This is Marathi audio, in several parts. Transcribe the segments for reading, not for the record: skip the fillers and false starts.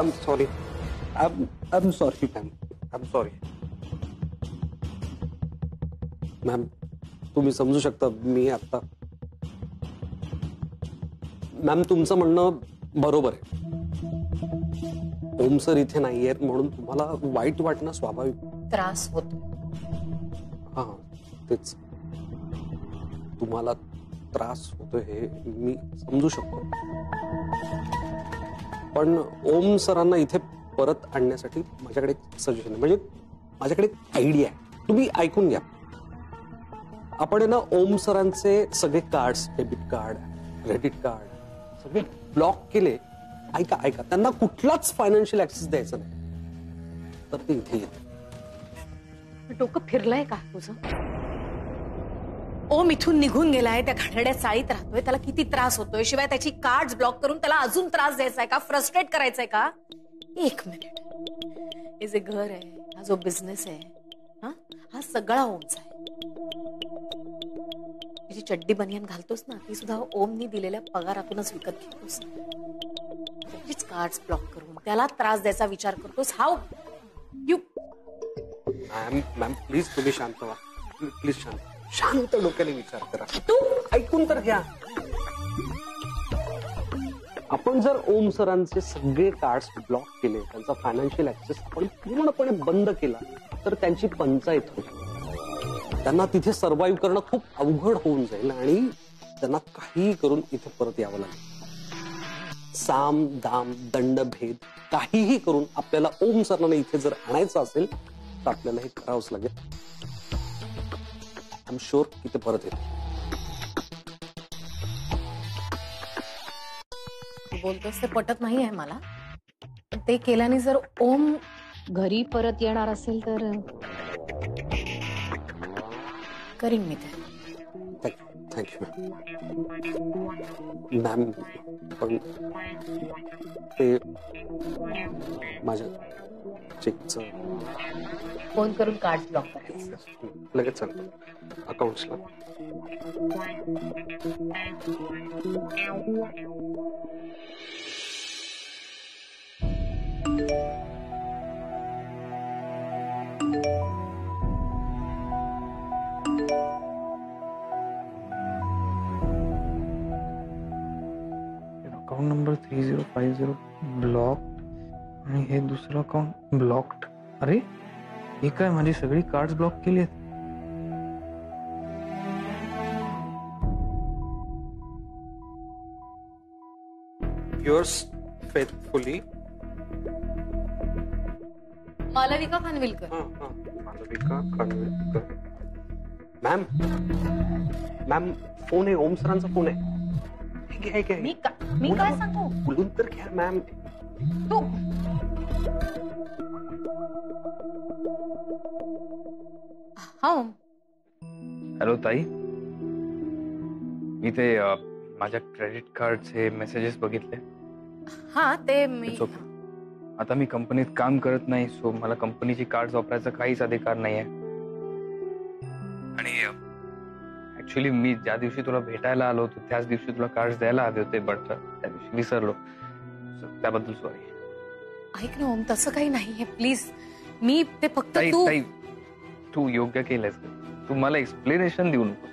I'm sorry. I'm sorry, ma'am. I'm sorry. Ma'am तुम्ही समजू शकता मी आता मॅम तुमचं म्हणणं बरोबर आहे. ओम सर इथे नाहीयेत म्हणून तुम्हाला वाईट वाटणं स्वाभाविक. त्रास होतो. हा तेच तुम्हाला त्रास होतोय हे मी समजू शकतो. पण ओम सरांना इथे परत आणण्यासाठी माझ्याकडे एक सजेशन आहे. म्हणजे माझ्याकडे एक आयडिया आहे. तुम्ही ऐकून घ्या. आपण ना ओम सरांचे सगळे cards, debit card, credit card सगळे ब्लॉक केले. ऐका ऐका त्यांना कुठलाच फायनान्शियल ऍक्सेस द्यायचा नाही तर ते इथे येते. डोकं फिरलंय का तुझं? ओम इथून निघून गेलाय, त्या घाणेरड्या चाळीत राहतोय, त्याला किती त्रास होतोय. शिवाय त्याची कार्ड्स ब्लॉक करून त्याला अजून त्रास द्यायचाय का, फ्रस्ट्रेट करायचंय का? एक मिनिट, हे जे घर आहे, हा जो बिझनेस आहे, हा सगळा ओमचा आहे. जी चड्डी बनियान घालतोस ना ती सुद्धा ओमनी दिलेल्या पगारातूनच विकत घेतोस. त्याचीच कार्ड्स ब्लॉक करून त्याला त्रास द्यायचा विचार करतोस. How you? मॅम प्लीज तुम्ही शांत व्हा. प्लीज शांत डोक्याने विचार करा. तू ऐकून तर घ्या. आपण जर ओम सरांचे सगळे कार्ड्स ब्लॉक केले, त्यांचा फायनान्शियल ऍक्सेस आपण पूर्णपणे बंद केला तर त्यांची पंचायत होईल. त्यांना तिथे सर्व्हाइव्ह करणं खूप अवघड होऊन जाईल आणि त्यांना काहीही करून इथे परत यावं लागेल. साम दाम दंड भेद काहीही करून आपल्याला ओम सरांना इथे जर आणायचं असेल तर आपल्याला हे करावंच लागेल. आय एम शुअर की ते परत येईल. बोलतोस ते पटत नाही आहे मला. ते केल्याने जर ओम घरी परत येणार असेल तर करीन मी ते. Thank you ma'am. पण ते माझ्या चेकचं फोन करून कार्ड ब्लॉक करायचं. लगेच चालतं अकाउंट्सला. अकाउंट नंबर 3050 ब्लॉक्ड आणि हे दुसरं अकाउंट ब्लॉक्ड. अरे हे काय, माझी सगळी कार्ड्स ब्लॉक केली आहेत. Yours faithfully Malavika Khanvilkar. Malavika Khanvilkar. Ma'am ma'am phone आहे, ओम सरांचा फोन आहे. मी काय सांगू? बोलून तर घ्या मॅम. तू हा. हॅलो ताई, मी ते माझ्या क्रेडिट कार्डचे मेसेजेस बघितले. हा ते मी आता मी कंपनीत काम करत नाही, सो मला कंपनीची कार्ड्स वापरायचा काहीच अधिकार नाहीये. आणि ऍक्च्युली मी ज्या दिवशी तुला भेटायला आलो होतो त्याच दिवशी तुला कार्ड्स द्यायला हवे होते, बट त्या दिवशी विसरलो. त्याबद्दल सॉरी. ऐक ना ओम, तसं काही नाहीये प्लीज. मी ते फक्त तू योग्य केलंस. तू मला एक्सप्लेनेशन देऊ नको,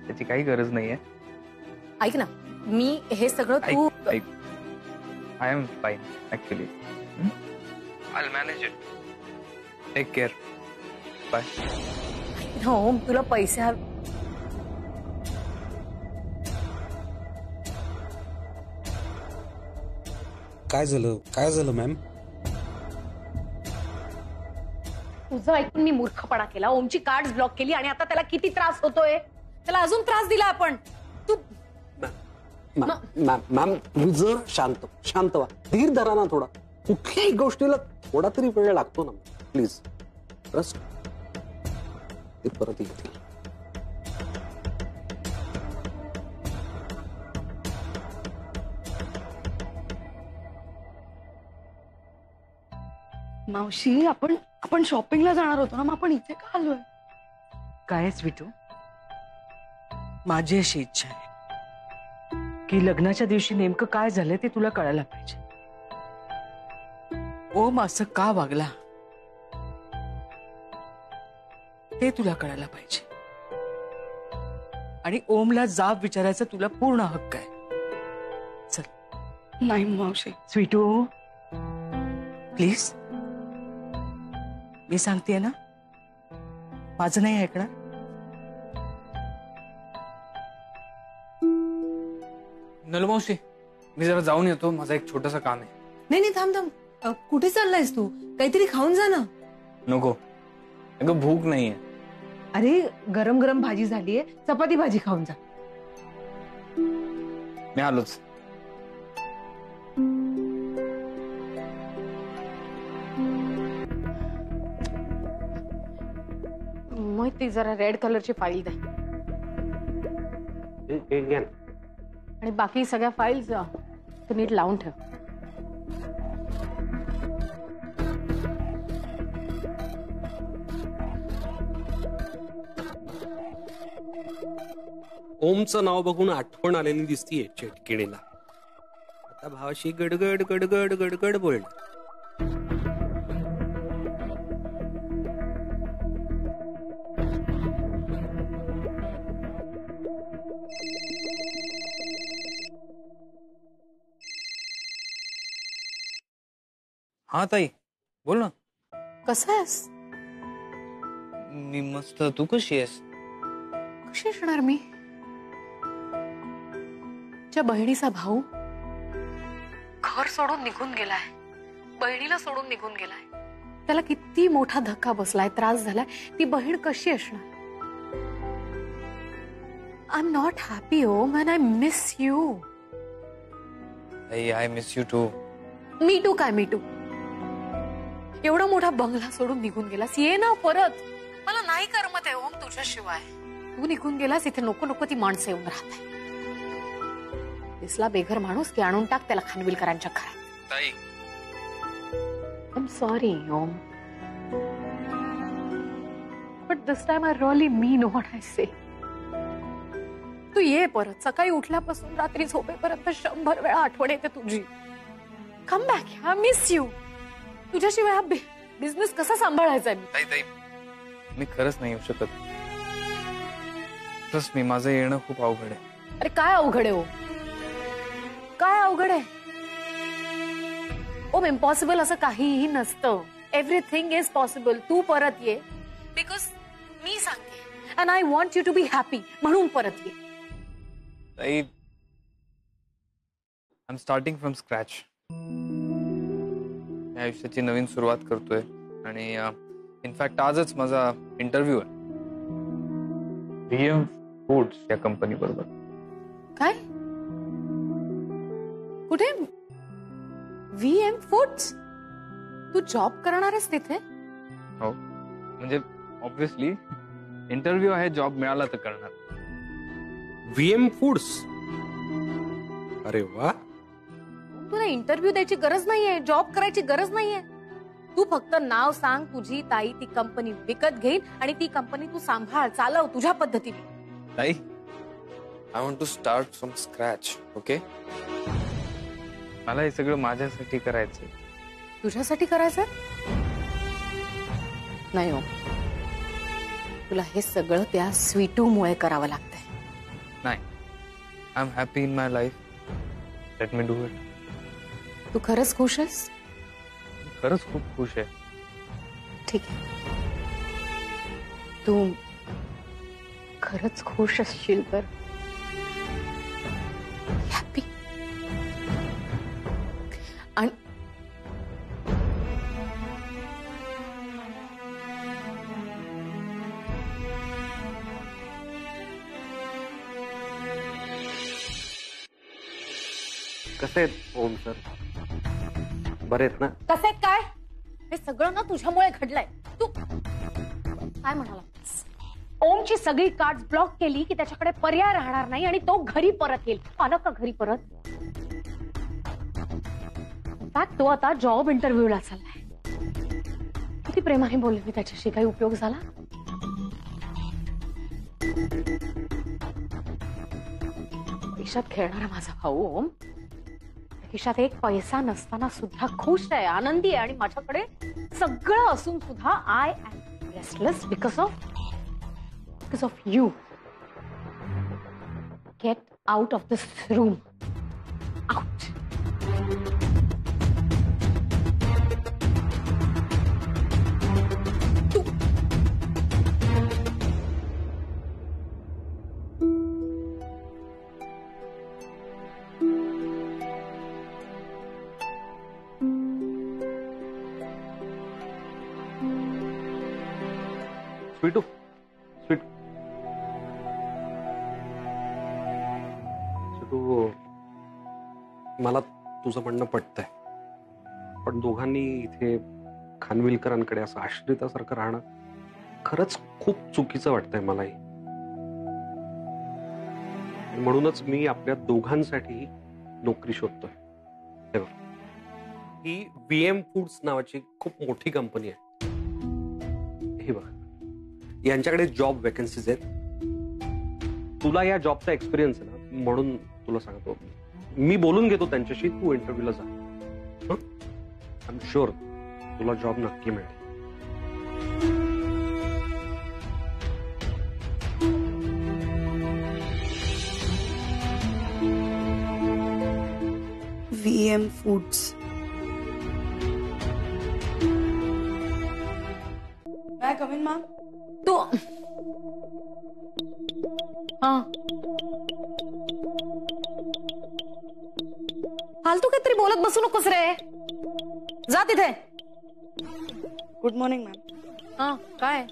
त्याची काही गरज नाहीये. ऐक ना, मी हे सगळं तू I am fine actually. I will manage it. Take care. Bye. Om तुला पैसे काय झालं मॅम? तुझं ऐकून मी मूर्खपणा केला. ओमची कार्ड्स ब्लॉक केली आणि आता त्याला किती त्रास होतोय. त्याला अजून त्रास दिला आपण. तू मॅम तुम्ही जर शांत व्हा. धीर धरा ना थोडा. कुठल्याही गोष्टीला थोडा तरी वेळ लागतो ना. Please trust. ते परत येतील. मावशी, आपण शॉपिंगला जाणार होतो ना, मग आपण इथे का आलोय? काय स्वीटू, माझी अशी इच्छा आहे की लग्नाच्या दिवशी नेमकं काय झालंय ते तुला कळायला पाहिजे. ओम असं का वागला ते तुला कळायला पाहिजे. आणि ओमला जाब विचारायचा तुला पूर्ण हक्क आहे. चल. नाही मावशी. स्वीटू प्लीज, मी सांगतेय ना, माझं नाही ऐकणार. नलमावशी, मी जरा जाऊन येतो, माझा एक छोटंसं काम आहे. नाही नाही, थांब थांब. कुठे चाललायस तू? काहीतरी खाऊन जा ना. नको, अगं भूक नाहीये. अरे गरम गरम भाजी झालीये, चपाती भाजी खाऊन जा. मी आलोच. मग ती जरा रेड कलरची फाईल द्या घ्या ना. आणि बाकी सगळ्या फाईल्स तू नीट लावून ठेव. ओमचं नाव बघून आठवण आलेली दिसतीये चेटकिणीला. आता भावाशी गडगड गडगड गडगड बोलणार. हा ताई, बोल ना. कसं आहेस? मी मस्त. तू कशी आहेस? कशी असणार मी? त्या बहिणीचा भाऊ घर सोडून निघून गेलाय, बहिणीला सोडून निघून गेलाय. त्याला किती मोठा धक्का बसलाय, त्रास झालाय. ती बहीण कशी असणार? I am not happy Om and I miss you. I miss you too. Me too काय मी टू? एवढा मोठा बंगला सोडून निघून गेलास, ये ना परत. मला नाही करमत आहे ओम तुझ्याशिवाय. तू निघून गेलास, इथे नको नको ती माणसं येऊन राहत. दिसला बेघर माणूस की आणून टाक त्याला खानविलकरांच्या घरात. ताई, I am sorry Om, but this time I really mean what I say. तू ये परत. सकाळी उठल्यापासून रात्री झोपेपर्यंत 100 वेळा आठवण येते तुझी. Come back, I miss you. तुझ्याशिवाय हा बिझनेस कसा सांभाळायचा आहे? ताई ताई, मी खरंच नाही येऊ शकत. ट्रस्ट मी, माझं येणं खूप अवघड आहे. अरे काय अवघड आहे ओ? काय अवघड आहे ओम? इम्पॉसिबल असं काहीही नसतं. Everything is possible. तू परत ये, बिकॉज मी सांगते and I want you to be happy, म्हणून परत ये. ताई, I am starting from scratch. या आयुष्याची नवीन सुरुवात करतोय आणि इनफॅक्ट आजच माझा इंटरव्ह्यू आहे VM फूड्स या कंपनी बरोबर. काय? कुठे? VM foods? तू जॉब करणार आहेस तिथे? हो, म्हणजे ऑब्व्हियसली इंटरव्ह्यू आहे, जॉब मिळाला तर करणार. VM foods? अरे वा. तुला इंटरव्ह्यू द्यायची गरज नाहीये, जॉब करायची गरज नाहीये. तू फक्त नाव सांग, तुझी ताई ती कंपनी विकत घेईल आणि ती कंपनी तू सांभाळ, चालव तुझ्या पद्धतीने. ताई, I want to start from scratch. Okay, मला हे सगळं माझ्यासाठी करायचंय. तुझ्यासाठी करायचं नाही हो. तुला हे सगळं त्या स्वीटूमुळे करावं लागतंय. नाही, I am happy in my life. Let me do it. तू खरंच खुश आहेस? खरंच खूप खुश आहे. ठीक आहे, तू खरंच खुश असशील तर हॅपी. आणि कसे आहेत ओम सर? बरे आहेत ना? कसे काय? हे सगळं ना तुझ्यामुळे घडलंय. तू काय म्हणाला? ओमची सगळी कार्ड ब्लॉक केली की त्याच्याकडे पर्याय राहणार नाही आणि तो घरी परत येईल. आला का घरी परत? तो आता जॉब इंटरव्ह्यूला चाललाय. किती प्रेमाने बोलले मी त्याच्याशी, काही उपयोग झाला? देशात खेळणारा माझा भाऊ ओम खिशात एक पैसा नसताना सुद्धा खुश आहे, आनंदी आहे आणि माझ्याकडे सगळं असून सुद्धा I am restless because of you. Get out of this room. Out. Sweetu, sweet Sweetu, मला तुझं म्हणणं पटतंय, पण दोघांनी इथे खानविलकरांकडे असं आश्रितासारखं राहणं खरंच खूप चुकीचं वाटतंय मलाही. म्हणूनच मी आपल्या दोघांसाठी नोकरी शोधतोय. हे बघ, ही VM फूड्स नावाची खूप मोठी कंपनी आहे. हे बघ, यांच्याकडे जॉब वेकन्सीज आहेत. तुला या जॉबचा एक्सपिरियन्स आहे ना, म्हणून तुला सांगतो. मी बोलून घेतो त्यांच्याशी, तू इंटरव्ह्यूला जा. आय एम शुअर तुला जॉब नक्की मिळेल. VM foods. काय कमीन मॅम? तू हा फालतू काहीतरी बोलत बसू नकोस रे. जा तिथे. Good morning ma'am. हा काय?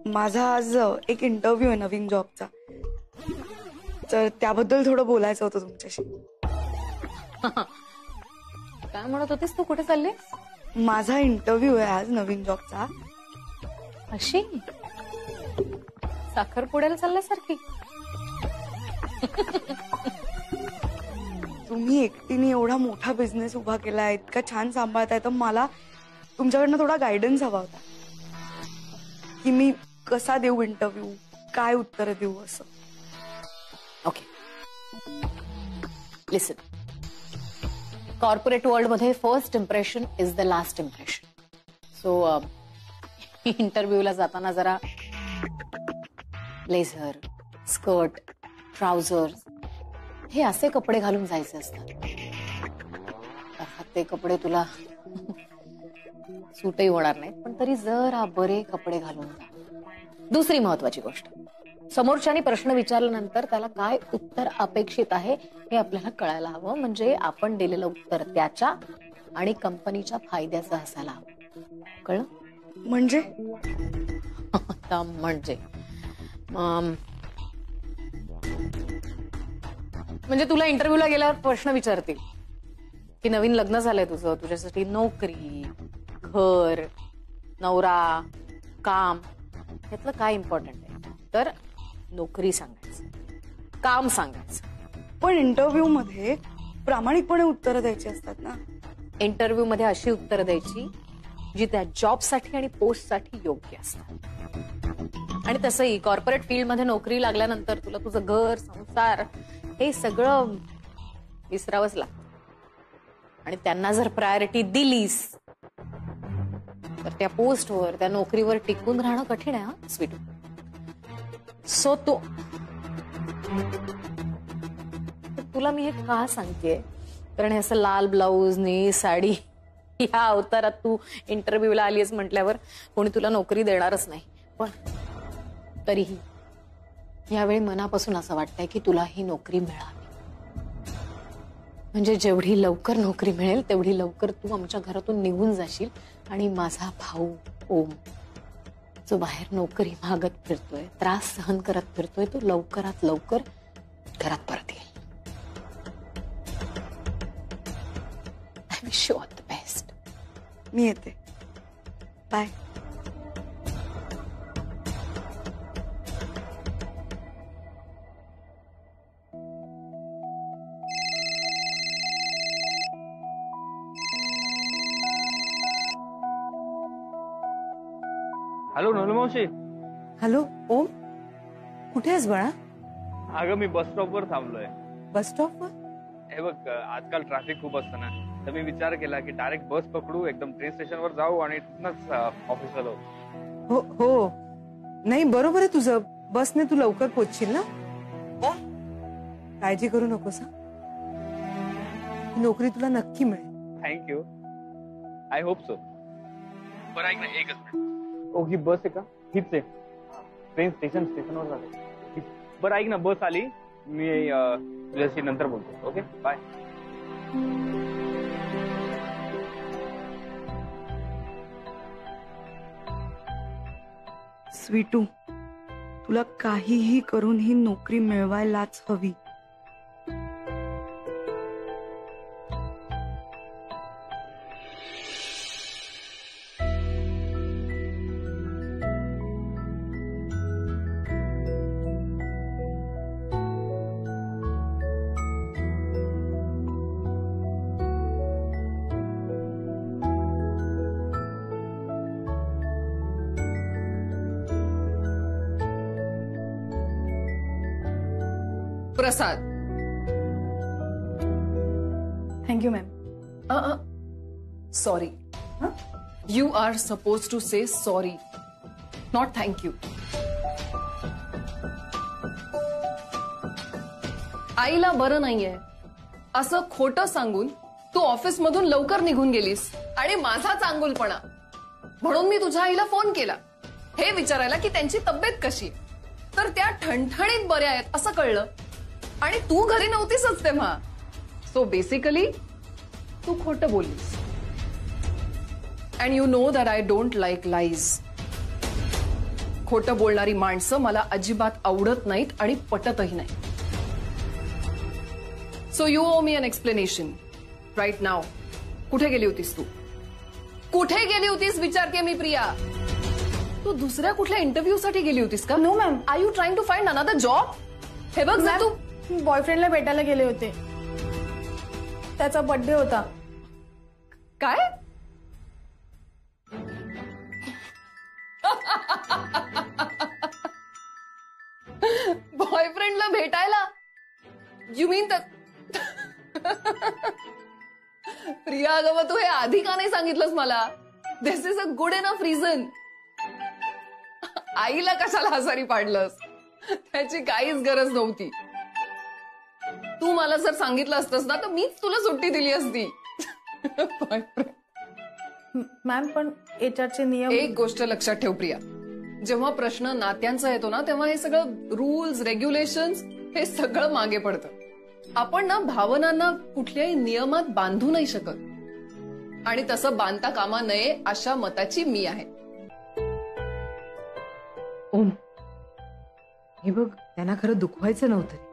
माझा आज एक इंटरव्ह्यू आहे नवीन जॉबचा, तर त्याबद्दल थोडं बोलायचं होतं तुमच्याशी. काय म्हणत होतीस तू? कुठे चालली? माझा इंटरव्ह्यू आहे आज नवीन जॉबचा. अशी साखरपुड्याला चालल्यासारखी. तुम्ही एकटीने एवढा मोठा बिझनेस उभा केलाय, इतका छान सांभाळताय, तर मला तुमच्याकडनं थोडा गायडन्स हवा होता की मी कसा देऊ इंटरव्ह्यू, काय उत्तर देऊ असं. ओके, लिसन. कॉर्पोरेट वर्ल्ड मध्ये first impression is the last impression. So इंटरव्ह्यूला जाताना जरा ब्लेझर, स्कर्ट, ट्राउझर्स हे असे कपडे घालून जायचे असतात. अर्थात ते कपडे तुला सूटही होणार नाहीत, पण तरी जरा बरे कपडे घालून जा. दुसरी महत्वाची गोष्ट, समोरच्याने प्रश्न विचारल्यानंतर त्याला काय उत्तर अपेक्षित आहे हे आपल्याला कळायला हवं. म्हणजे आपण दिलेलं उत्तर त्याच्या आणि कंपनीच्या फायद्याचं असायला हवं. कळलं? म्हणजे म्हणजे तुला इंटरव्ह्यूला गेल्यावर प्रश्न विचारतील की नवीन लग्न झालंय तुझं, तुझ्यासाठी नोकरी, घर, नवरा, काम यातलं काय इम्पॉर्टंट आहे? तर नोकरी सांगायचं, काम सांगायचं. पण इंटरव्ह्यू मध्ये प्रामाणिकपणे उत्तरं द्यायची असतात ना. इंटरव्ह्यू मध्ये अशी उत्तरं द्यायची जी त्या जॉबसाठी आणि पोस्टसाठी योग्य असतात. आणि तसंही कॉर्पोरेट फील्ड मध्ये नोकरी लागल्यानंतर तुला तुझं घर, संसार हे सगळं विसरावंच लागतं. आणि त्यांना जर प्रायोरिटी दिलीस तर त्या पोस्टवर, त्या नोकरीवर टिकून राहणं कठीण आहे. हा स्वीटू. सो तुला मी हे का सांगतेय, कारण हे असं लाल ब्लाऊज नी साडी या अवतारात तू इंटरव्ह्यूला आलीस म्हटल्यावर कोणी तुला नोकरी देणारच नाही. पण तरीही यावेळी मनापासून असं वाटतंय की तुला ही नोकरी मिळावी. म्हणजे जेवढी लवकर नोकरी मिळेल तेवढी लवकर तू आमच्या घरातून निघून जाशील आणि माझा भाऊ ओम, जो बाहेर नोकरी मागत फिरतोय, त्रास सहन करत फिरतोय, तो लवकरात लवकर घरात परत येईल. I wish you all the best. मी येते. बाय. हॅलो नलमावशी. हॅलो ओम, कुठे आहेस बाळा? अगं मी बस स्टॉपवर थांबलोय. बस स्टॉपवर? हे बघ आजकाल ट्रॅफिक खूप असतं ना, तर मी विचार केला की डायरेक्ट बस पकडू, एकदम ट्रेन स्टेशनवर जाऊ आणि तिथनंच ऑफिसला जाऊ. हो हो नाही बरोबर आहे तुझं. बसने तू लवकर पोहोचशील ना. काळजी करू नकोस हा. ही नोकरी तुला नक्की मिळेल. थँक्यू. I hope so. बरं ऐक ना, एकच मिनिट. ओ ही बस आहे का? हीच आहे. ट्रेन स्टेशनवर जाते. बरं ऐक ना, बस आली, मी तुझ्याशी नंतर बोलतो. Okay bye. स्वीटू, तुला काहीही करून ही नोकरी मिळवायलाच हवी. Prasad. Thank you ma'am. Sorry. You are suppose to say sorry, not thank you. आईला बरं नाहीये असं खोटं सांगून तू ऑफिस मधून लवकर निघून गेलीस आणि माझा चांगुलपणा म्हणून मी तुझ्या आईला फोन केला हे विचारायला की त्यांची तब्येत कशी, तर त्या ठणठणीत बऱ्या आहेत असं कळलं आणि तू घरी नव्हतीसच तेव्हा. सो बेसिकली तू खोटं बोललीस. And you know that I don't like lies. खोटं बोलणारी माणसं मला अजिबात आवडत नाहीत आणि पटतही नाही. So you owe me an explanation right now. कुठे गेली होतीस तू? कुठे गेली होतीस विचारते मी प्रिया. तू दुसऱ्या कुठल्या इंटरव्ह्यू साठी गेली होतीस का? No ma'am. Are you trying to find another job? हे बघ जर तू बॉयफ्रेंडला भेटायला गेले होते, त्याचा बर्थडे होता. काय? बॉयफ्रेंडला भेटायला? यू मीन प्रिया अगं मग तू हे आधी का नाही सांगितलंस मला? This is a good enough reason. आईला कशाला आजारी पाडलंस? त्याची काहीच गरज नव्हती. तू मला जर सांगितलं असतंस ना तर मीच तुला सुट्टी दिली असती. मॅम पण एचआरचे नियम. एक गोष्ट लक्षात ठेव प्रिया, जेव्हा प्रश्न नात्यांचा येतो ना तेव्हा हे सगळं रूल्स रेग्युलेशन्स हे सगळं मागे पडतं. आपण ना भावनांना कुठल्याही नियमात बांधू नाही शकत आणि तसं बांधता कामा नये अशा मताची मी आहे. ओम, हे बघ त्यांना खरं दुखवायचं नव्हतं.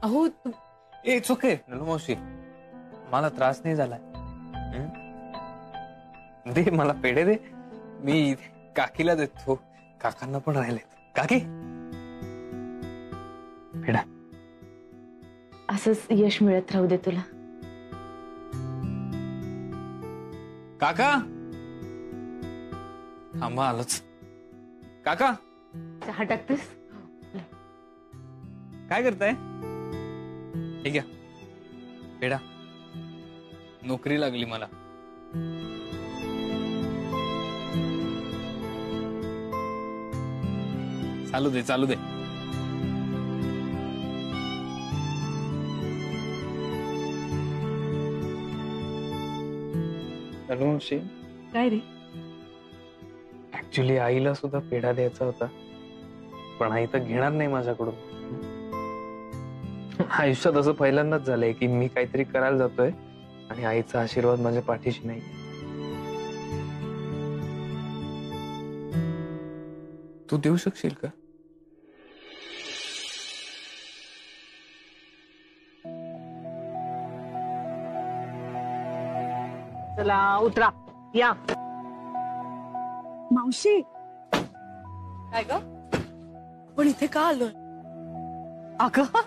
अहो इट्स ओके मावशी, मला त्रास नाही झालाय. दे मला पेढे दे, मी काकीला देतो. काकांना पण राहिले. काकी पेढा. असंच यश मिळत राहू दे तुला. काका थांबा आलोच. काका चहा टाकतेस? काय करताय? ठीक आहे पेढा. नोकरी लागली मला. चालू दे चालू दे. मावशी काय रे? ऍक्च्युली आईला सुद्धा पेढा द्यायचा होता, पण आई तर घेणार नाही माझ्याकडून. आयुष्यात असं पहिल्यांदाच झालंय की मी काहीतरी करायला जातोय आणि आईचा आशीर्वाद माझ्या पाठीशी नाही. तू देऊ शकशील का? चला उतरा या. मावशी, काय ग? पण इथे का आलोय? अगं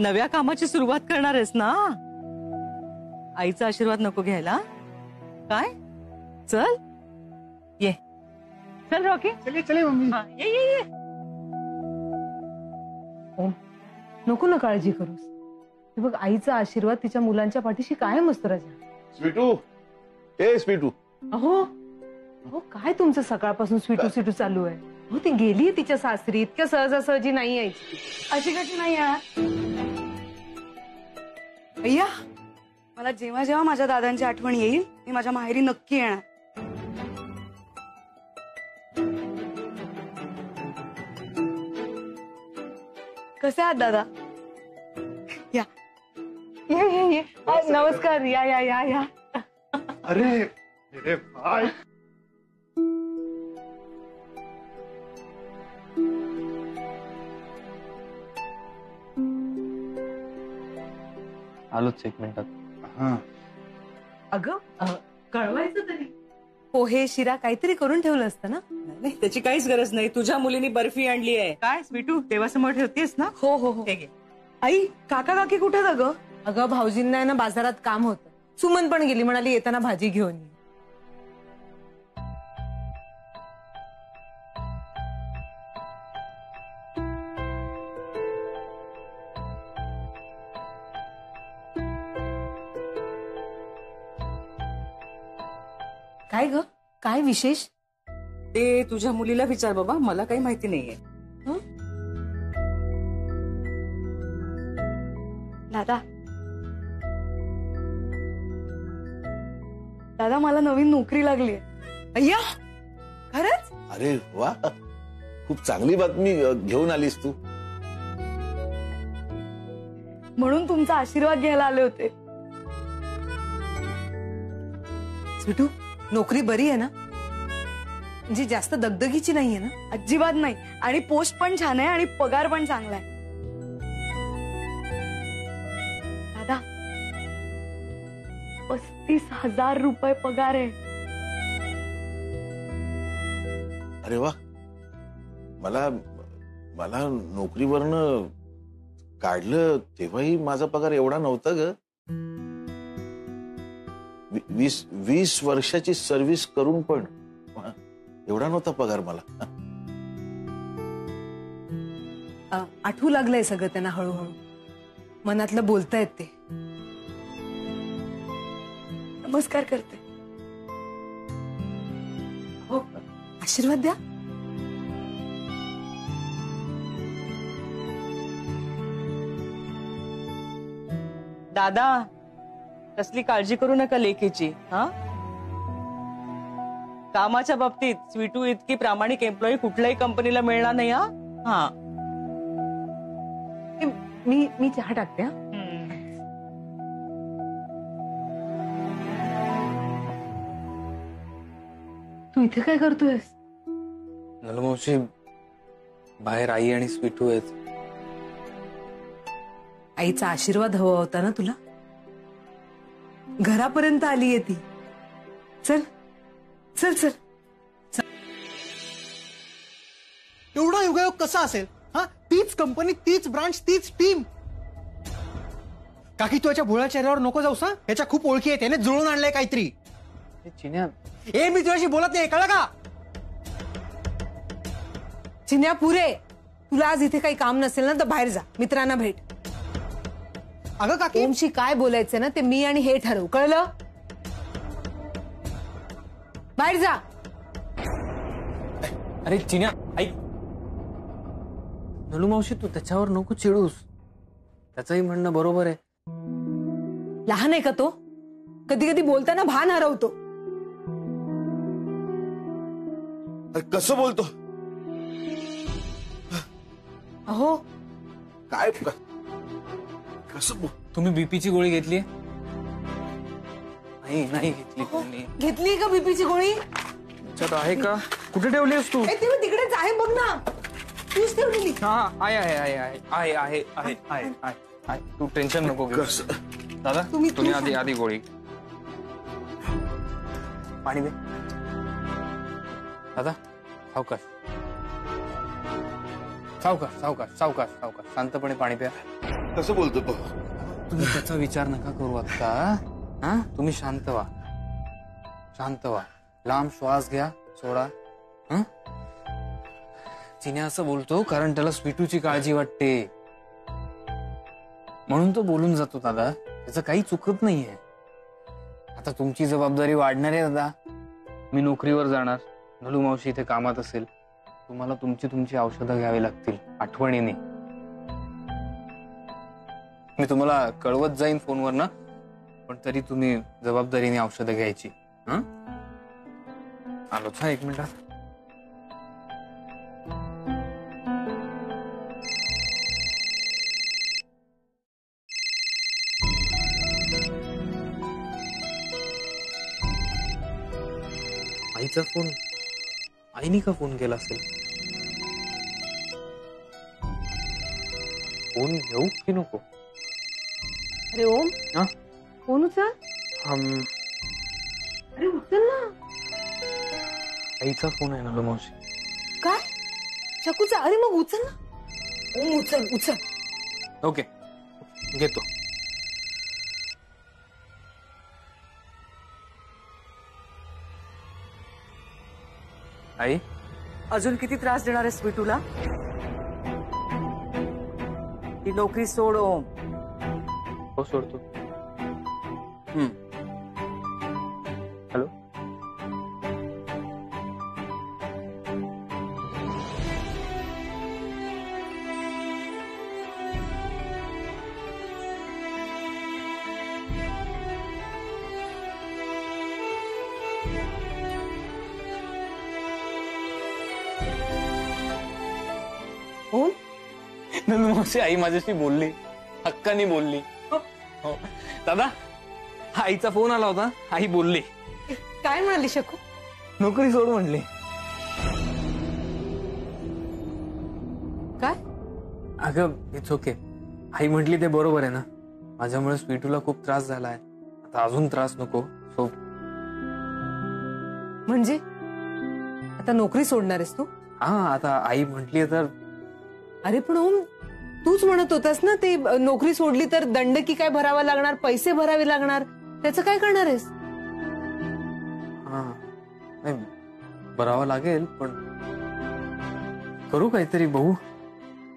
नव्या कामाची सुरुवात करणार आहेस ना. आईचा आशीर्वाद नको घ्यायला काय? चल ये. चल रॉकी. चलिए चलिए मम्मी. ये ये ये. ओम, नको ना काळजी करूस. हे बघ, आईचा आशीर्वाद तिच्या मुलांच्या पाठीशी कायम असतो राजा. स्वीटू, ए स्वीटू, अहो अहो, काय तुमचं सकाळपासून स्वीटू स्वीटू चालू आहे? हो, ती गेली तिच्या सासरी, इतक्या सहजासहजी नाही यायची. अशी कशी नाही येणार? अय्या, मला जेव्हा जेव्हा माझ्या दादांची आठवण येईल मी माझ्या माहेरी नक्की येणार. कसे आहात दादा? या ये. नमस्कार, या या या या. अरे अरे भाई, आलोच एक मिनिटात. हा अगं, कळवायचं तरी. पोहे शिरा काहीतरी करून ठेवलं असतं ना. नाही, त्याची काहीच गरज नाही. तुझ्या मुलीने बर्फी आणली आहे. काय स्वीटू, देवासमोर ठेवतेस ना? हो हो हो. हे घे. आई, काका काकी कुठे ग? अगं, भाऊजींना ना बाजारात काम होतं. सुमन पण गेली, म्हणाली येताना भाजी घेऊन ये. काय ग, काय विशेष? ते तुझ्या मुलीला विचार बाबा, मला काही माहिती नाहीये. दादा दादा, मला नवीन नोकरी लागली आहे. अय्या, खरंच? अरे वा, खूप चांगली बातमी घेऊन आलीस तू. म्हणून तुमचा आशीर्वाद घ्यायला आले होते. स्वीटू, नोकरी बरी आहे ना? म्हणजे जास्त दगदगीची नाहीये ना? अजिबात नाही. आणि पोस्ट पण छान आहे आणि पगार पण चांगला आहे. दादा, 35,000 रुपये पगार आहे. अरे वा, मला मला नोकरीवरनं काढलं तेव्हाही माझा पगार एवढा नव्हता ग. 20 वर्षाची सर्व्हिस करून पण एवढा नव्हता पगार मला. आठवू लागलंय सगळं त्यांना हळूहळू. मनातलं बोलतायत ते. नमस्कार करते. हो, आशीर्वाद द्या. दादा, कसली काळजी करू नका लेकीची. हा, कामाच्या बाबतीत स्वीटू इतकी प्रामाणिक एम्प्लॉई कुठल्याही कंपनीला मिळणार नाही. हा हा, मी चहा टाकते. हा, तू इथे काय करतोयस? नलमावशी, बाहेर आई आणि स्वीटू आहेत. आईचा आशीर्वाद हवा होता ना तुला? घरापर्यंत आलीये ती. चल चल चल. एवढा योगायोग कसा असेल? हा, तीच कंपनी, तीच ब्रांच, तीच टीम. काकी, तू याच्या भोळ्या चेहऱ्यावर नको जाऊस. हा, याच्या खूप ओळखी आहे. त्याने जुळून आणलंय काहीतरी. चिन्या, ए, मी तुझ्याशी बोलत नाही, कळलं का? चिन्या, पुरे. तुला आज इथे काही काम नसेल ना तर बाहेर जा, मित्रांना भेट. अगं काकी, ओमशी काय बोलायचं ना ते मी आणि हे ठरवू, कळलं? बाहेर जा. अरे चिन्या, ऐक. नलूमावशी, तू त्याच्यावर नको चिडूस. त्याचंही म्हणणं बरोबर आहे. लहान आहे का तो? कधी कधी बोलताना भान हरवतो. अरे कसं बोलतो? अहो, काय कसं तुम्ही बीपीची गोळी घेतली? नाही घेतली. तुम्ही घेतली का बीपीची गोळी? त्याच्यात आहे का? कुठे ठेवलीस तू? तिकडेच आहे, बघ ना. तूच ठेवलेली. हा, आहे. तू टेन्शन नको घेऊ. दादा, तुम्ही आधी गोळी. पाणी दे. दादा, सावकाश. शांतपणे पाणी प्या. कसं बोलतो तो? तुम्ही त्याचा विचार नका करू आता. हा, तुम्ही शांत व्हा. लांब श्वास घ्या, सोडा. चिन्या असं बोलतो कारण त्याला स्वीटूची काळजी वाटते. म्हणून तो बोलून जातो दादा, त्याचं काही चुकत नाहीये. आता तुमची जबाबदारी वाढणार आहे दादा. मी नोकरीवर जाणार, नलू मावशी इथे कामात असेल, तुम्हाला तुमची औषधं घ्यावी लागतील आठवणीने. मी तुम्हाला कळवत जाईन फोनवर ना, पण तरी तुम्ही जबाबदारीने औषधं घ्यायची. आलोच हा, 1 मिनिट. आईचा फोन, आईनी का फोन केला असेल? फोन घेऊ की नको? अरे ओम, हा? फोन उचल. अरे उचल ना. आईचा फोन आहे ना मावशी. काय शकूचा? अरे मग उचल ना. ओम उचल उचल. ओके, घेतो. आई, अजून किती त्रास देणार आहेस स्वीटूला? ही नोकरी सोड ओम. हो सोडतो. हॅलो, ओम, नंदू मावशी, आई माझ्याशी बोलली, हक्कानी बोलली. हो दादा, आईचा फोन आला होता, आई बोलली. काय म्हणाली शकू? नोकरी सोड म्हणली. काय? अगं इट्स ओके. आई म्हटली ते बरोबर आहे ना, माझ्यामुळे स्वीटूला खूप त्रास झालाय, आता अजून त्रास नको. सो म्हणजे आता नोकरी सोडणार आहेस तू? हा, आता आई म्हटली तर. अरे पण ओम, तूच म्हणत होतास ना ते नोकरी सोडली तर दंड की काय भरावा लागणार, पैसे भरावे लागणार, त्याचं काय करणार आहेस? हा नाही, भरावं लागेल, पण करू काहीतरी. बघू.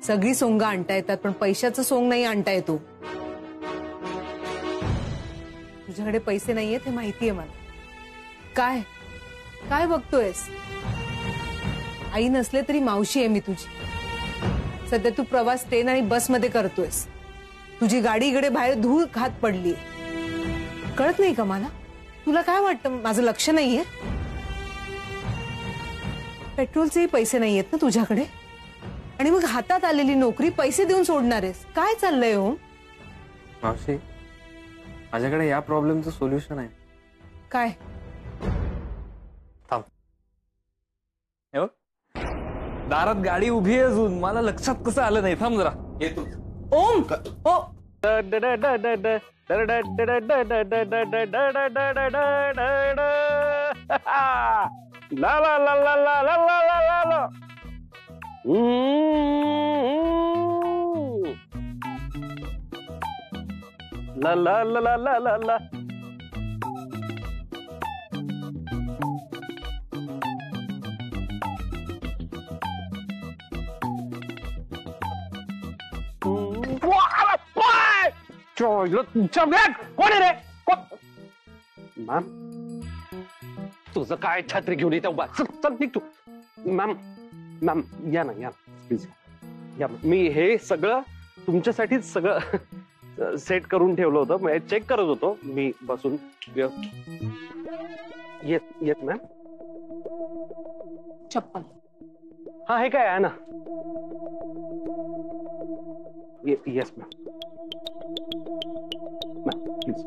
सगळी सोंग आणता येतात, पण पैशाचं सोंग नाही आणता येतो. तुझ्याकडे पैसे नाहीयेत हे माहितीये मला. काय काय बघतोयस? आई नसले तरी मावशी आहे मी तुझी. सध्या तू प्रवास ट्रेन आणि बसमध्ये करतोयस. तुझी गाडी इकडे बाहेर धूळ खात पडली. कळत नाही का मला? तुला काय वाटतं माझं लक्ष नाहीये? पेट्रोलचेही पैसे नाहीयेत ना तुझ्याकडे, आणि मग हातात आलेली नोकरी पैसे देऊन सोडणार आहेस? काय चाललंय हो मावशी? माझ्याकडे या प्रॉब्लेमचं सोल्युशन आहे. काय? थांब, हे बघ, दारात गाडी उभी आहे अजून. मला लक्षात कसं आलं नाही. थांब जरा, येतो. ओम, ओ ला ला ला ला ला ला ला ला ला. ला ला ला ला ला ला ला. तुमच्या बॅग कोण आहे रे? मॅम, तुझं काय छत्री घेऊन येते उभा? चल निघ तू. मॅम मॅम या ना, या प्लीज या. मी हे सगळं तुमच्यासाठीच सगळं सेट करून ठेवलं होतं, चेक करत होतो मी बसून. येत मॅम. चप्पल. हा, हे काय आहे ना. Yes ma'am. प्लीज.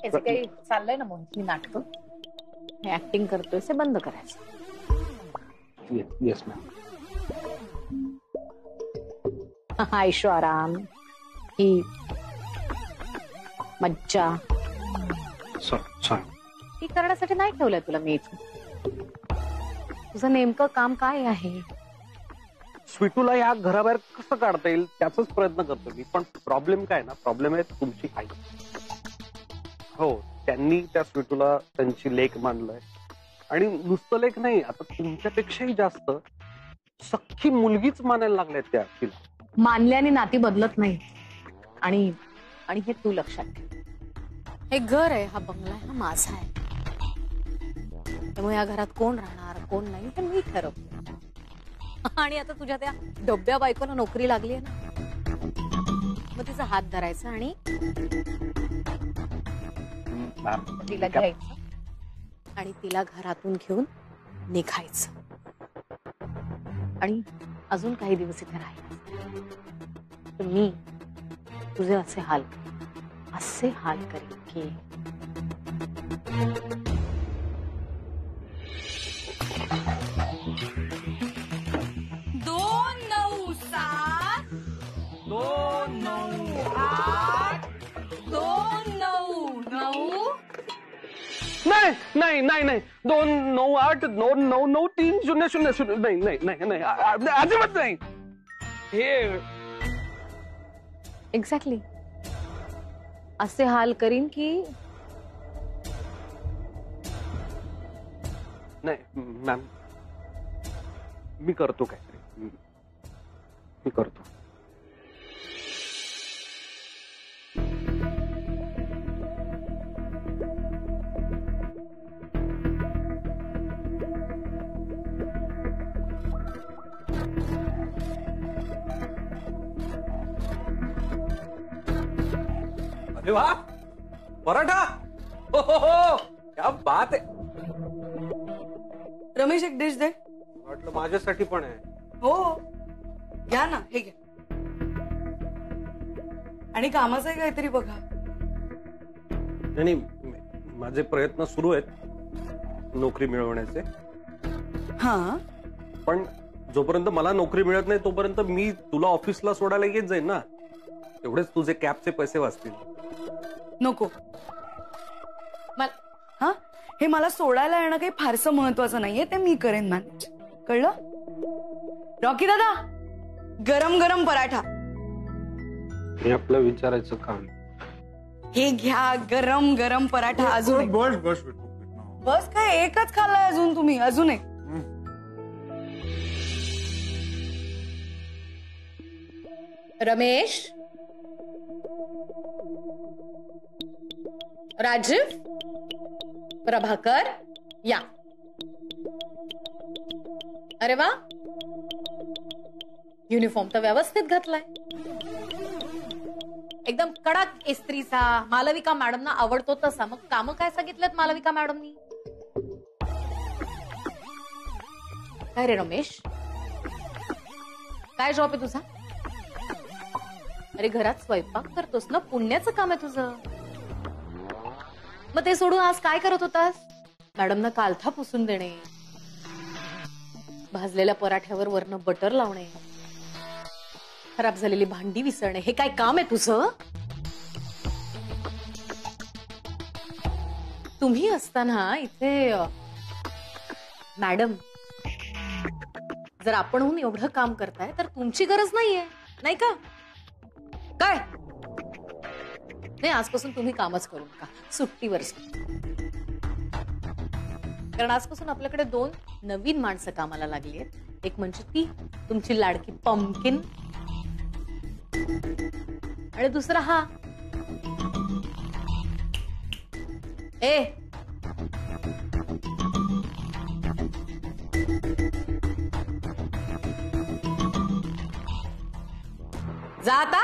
याचे काही चाललंय ना म्हणून मी नाटक हे ऍक्टिंग करतोय ते बंद करायचं. Yes ma'am. आयशो आराम, ही मज्जा ही करण्यासाठी नाही ठेवलंय तुला मी इथे. तुझं नेमकं काम काय आहे? स्वीटूला या घराबाहेर कसं काढता येईल त्याचाच प्रयत्न करतो मी. पण प्रॉब्लेम काय ना, प्रॉब्लेम आहे तुमची आई. हो, त्यांनी त्या स्वीटूला त्यांची लेक मानलंय, आणि नुसतं लेक नाही, आता तुमच्यापेक्षाही जास्त सख्खी मुलगीच मानायला लागल्यात त्या तिला. मानल्याने नाती बदलत नाही. आणि आणि हे तू लक्षात ठेव, हे घर आहे, हा बंगला आहे, हा माझा आहे. त्यामुळे या घरात कोण राहणार कोण नाही हे मी ठरवते. आणि आता तुझ्या त्या डब्या बायकोला नोकरी लागली आहे ना, मग तिचा हात धरायचा आणि तिला घ्यायचं आणि तिला घरातून घेऊन निघायचं. आणि अजून काही दिवस इथे राहायचं. तर मी तुझे असे हाल करेन की 298 299 नाही अजिबात नाही. हे एक्झॅक्टली असे हाल करीन की नाही मॅम, मी करतो काहीतरी, मी करतो. अरे वाह, पराठा, हो, क्या बात आहे. रमेश एक डिश दे. वाटलं माझ्यासाठी पण आहे. हो घ्या ना, हे घ्या. आणि कामाचंही काहीतरी बघा. आणि माझे प्रयत्न सुरू आहेत नोकरी मिळवण्याचे. हा, पण जोपर्यंत मला नोकरी मिळत नाही तोपर्यंत मी तुला ऑफिसला सोडायला येत जाईन ना. तेवढेच तुझे कॅबचे पैसे वाचतील. नको. हा, हे मला सोडायला येणं काही फारसं महत्वाचं नाहीये, ते मी करेन मॅनेज. कळलं? रॉकी दादा, गरम गरम पराठा. हे आपलं विचारायचं काम. हे घ्या, गरम गरम पराठा. अजून एक. बस काय, एकच खाल्लाय अजून तुम्ही? अजून एक. रमेश, राजीव, प्रभाकर, या. अरे वा, युनिफॉर्म तर व्यवस्थित घातलाय, एकदम कडक इस्त्रीचा. मालविका मॅडमना आवडतो तसा. मग काम काय सांगितलेत मालविका मॅडमनी? काय रे रमेश, काय जॉब आहे तुझा? अरे घरात स्वयंपाक करतोस ना, पुण्याचं काम आहे तुझं. मग ते सोडून आज काय करत होतास? मॅडमना कालथा पुसून देणे, भाजलेल्या पराठ्यावर वरनं बटर लावणे, खराब झालेली भांडी विसरणे, हे काय काम आहे तुझं? तुम्ही असताना इथे मॅडम जर आपणहून एवढं काम करताय तर तुमची गरज नाहीये, नाही का? काय नाही, आजपासून तुम्ही कामच करू नका, सुट्टीवर. कारण आजपासून आपल्याकडे 2 नवीन माणसं कामाला लागली आहेत. एक म्हणजे ती तुमची लाडकी पंपकिन, आणि दुसरा हा. ए जा आता.